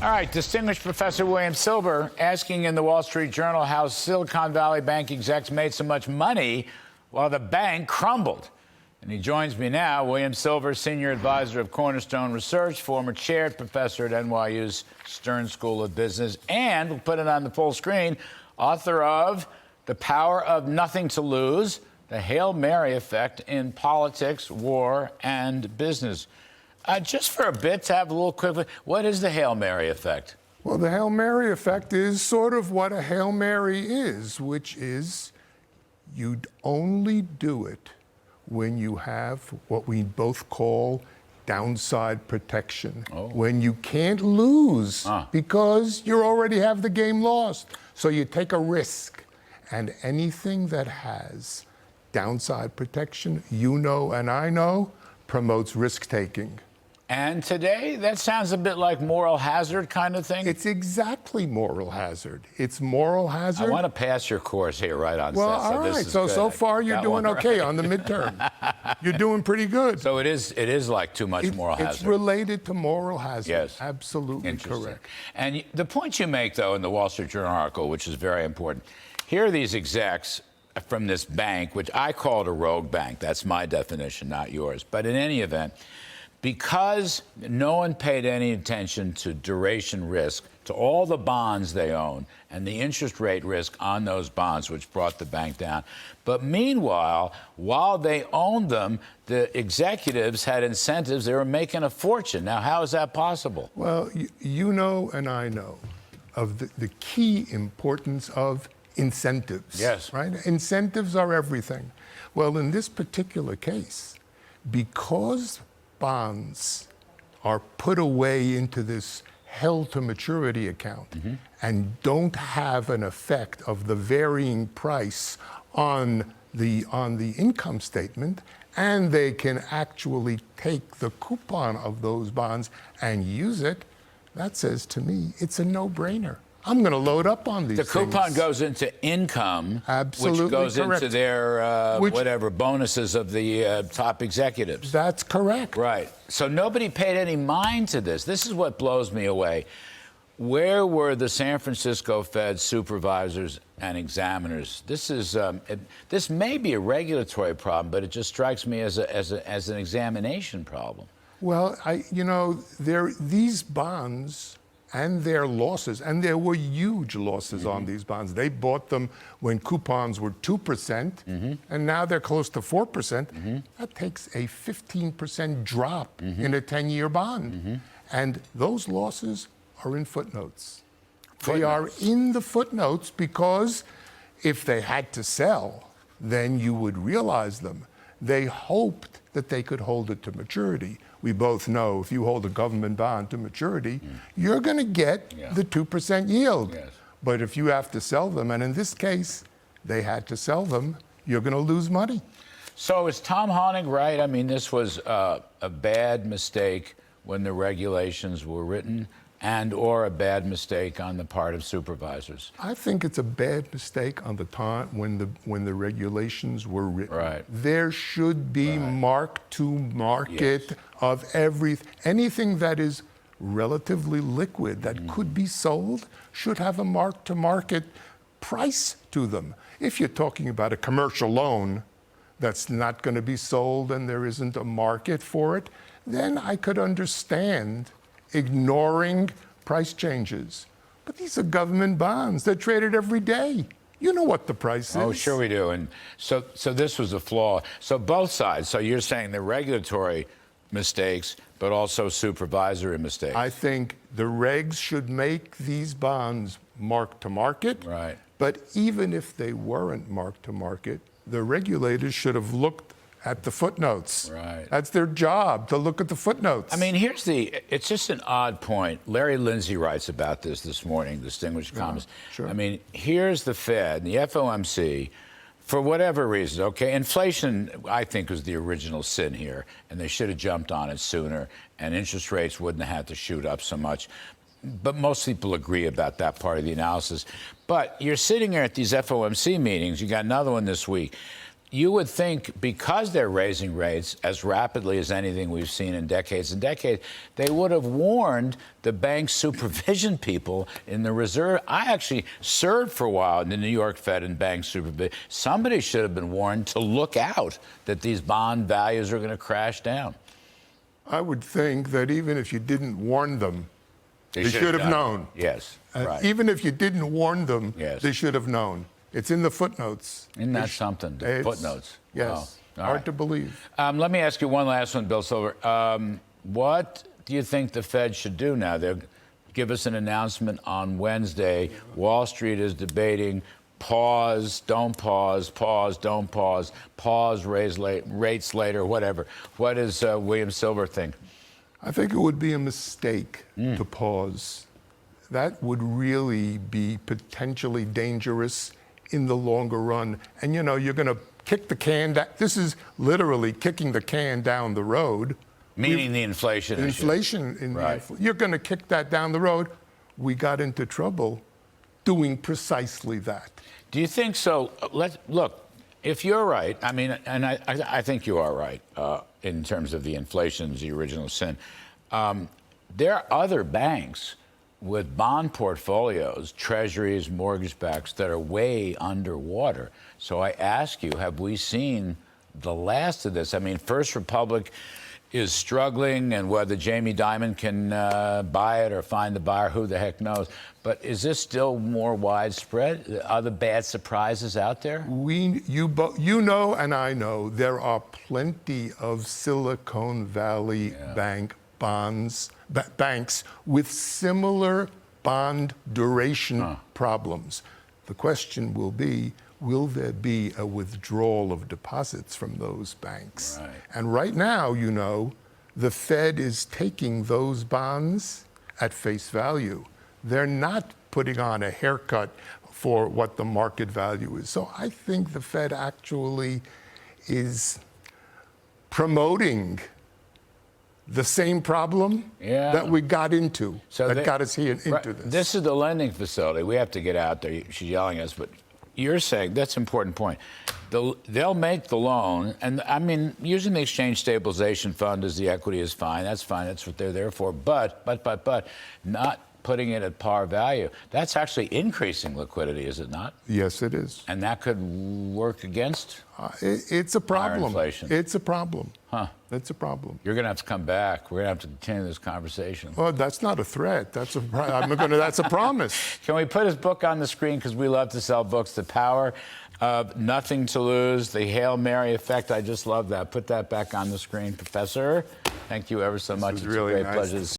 All right, distinguished Professor William Silber asking in the Wall Street Journal how Silicon Valley bank execs made so much money while the bank crumbled. And he joins me now, William Silber, senior advisor of Cornerstone Research, former chaired professor at NYU's Stern School of Business, and we'll put it on the full screen, author of The Power of Nothing to Lose, The Hail Mary Effect in Politics, War, and Business. Just for a bit, to have a little quick, what is the Hail Mary effect? Well, the Hail Mary effect is sort of what a Hail Mary is, which is you'd only do it when you have what we both call downside protection, when you can't lose because you already have the game lost. So you take a risk, and anything that has downside protection, you know and I know, promotes risk-taking. And today, that sounds a bit like moral hazard kind of thing? It's exactly moral hazard. It's moral hazard. I want to pass your course here right on Well, set. all right. So far you're doing okay on the midterm. You're doing pretty good. So it is like too much moral hazard. It's related to moral hazard. Yes. Absolutely correct. And the point you make, though, in the Wall Street Journal article, which is very important, here are these execs from this bank, which I call it a rogue bank. That's my definition, not yours. But in any event, because no one paid any attention to duration risk, to all the bonds they own, and the interest rate risk on those bonds, which brought the bank down. But meanwhile, while they owned them, the executives had incentives. They were making a fortune. Now, how is that possible? Well, you know and I know of the key importance of incentives. Yes. Right? Incentives are everything. Well, in this particular case, because bonds are put away into this held-to-maturity account and don't have an effect of the varying price on the income statement, and they can actually take the coupon of those bonds and use it, that says to me it's a no-brainer. I'm going to load up on these things. The coupon goes into income, Absolutely which goes correct. into their whatever bonuses of the top executives. That's correct. Right. So nobody paid any mind to this. This is what blows me away. Where were the San Francisco Fed supervisors and examiners? This is this may be a regulatory problem, but it just strikes me as an examination problem. Well, these bonds and their losses, and there were huge losses on these bonds. They bought them when coupons were 2%, and now they're close to 4%. That takes a 15% drop in a 10-year bond. And those losses are in footnotes. They are in the footnotes because if they had to sell, then you would realize them. They hoped that they could hold it to maturity. We both know if you hold a government bond to maturity, you're going to get the 2% yield. Yes. But if you have to sell them, and in this case, they had to sell them, you're going to lose money. So is Tom Honig right? I mean, this was a bad mistake when the regulations were written, and or a bad mistake on the part of supervisors? I think it's a bad mistake on the time when the regulations were written. Right. There should be mark-to-market of anything that is relatively liquid that could be sold should have a mark-to-market price to them. If you're talking about a commercial loan that's not going to be sold and there isn't a market for it, then I could understand ignoring price changes. But these are government bonds. They're traded every day. You know what the price is. Oh, sure we do. And so this was a flaw. So both sides. So you're saying the regulatory mistakes, but also supervisory mistakes. I think the regs should make these bonds mark to market. Right. But even if they weren't mark to market, the regulators should have looked at the footnotes. Right. That's their job, to look at the footnotes. I mean, it's just an odd point. Larry Lindsay writes about this morning, distinguished columnist. Sure. I mean, here's the Fed, the FOMC, for whatever reason, okay, inflation, I think, was the original sin here, and they should have jumped on it sooner, and interest rates wouldn't have had to shoot up so much. But most people agree about that part of the analysis. But you're sitting here at these FOMC meetings, you got another one this week. you would think because they're raising rates as rapidly as anything we've seen in decades and decades, they would have warned the bank supervision people in the Reserve. I actually served for a while in the New York Fed and bank supervision. Somebody should have been warned to look out that these bond values are going to crash down. I would think that even if you didn't warn them, they should have known. Yes, right. Even if you didn't warn them, Yes. they should have known. It's in the footnotes. Isn't that something? The footnotes. Yes. Wow. Hard to believe. Let me ask you one last one, Bill Silber. What do you think the Fed should do now? They'll give us an announcement on Wednesday. Wall Street is debating pause, don't pause, pause, don't pause, raise rates later, whatever. What does William Silber think? I think it would be a mistake to pause. That would really be potentially dangerous in the longer run. And, you know, you're going to kick the can down. This is literally kicking the can down the road. Meaning the inflation issue. Inflation. Right. You're going to kick that down the road. We got into trouble doing precisely that. Do you think so? Look, if you're right, I mean, and I think you are right in terms of the inflation is the original sin. There are other banks with bond portfolios, treasuries, mortgage backs that are way underwater. So I ask you, have we seen the last of this? I mean, First Republic is struggling, and whether Jamie Dimon can buy it or find the buyer, who the heck knows. But is this still more widespread? Are the bad surprises out there? You know, and I know there are plenty of Silicon Valley banks with similar bond duration problems. The question will be, will there be a withdrawal of deposits from those banks? Right. And right now, you know, the Fed is taking those bonds at face value. They're not putting on a haircut for what the market value is. So I think the Fed actually is promoting the same problem that we got into, got us here into this. This is the lending facility. We have to get out there. She's yelling at us, but you're saying that's an important point. They'll make the loan, and I mean, using the exchange stabilization fund as the equity is fine. That's fine. That's what they're there for. But not putting it at par value. That's actually increasing liquidity, is it not? Yes, it is. And that could work against it's a problem. higher inflation. It's a problem. Huh. It's a problem. You're going to have to come back. We're going to have to continue this conversation. Well, that's not a threat. That's a promise. Can we put his book on the screen? Because we love to sell books. The Power of Nothing to Lose, The Hail Mary Effect. I just love that. Put that back on the screen. Professor, thank you ever so much. It's It's really a great nice. pleasure to see you.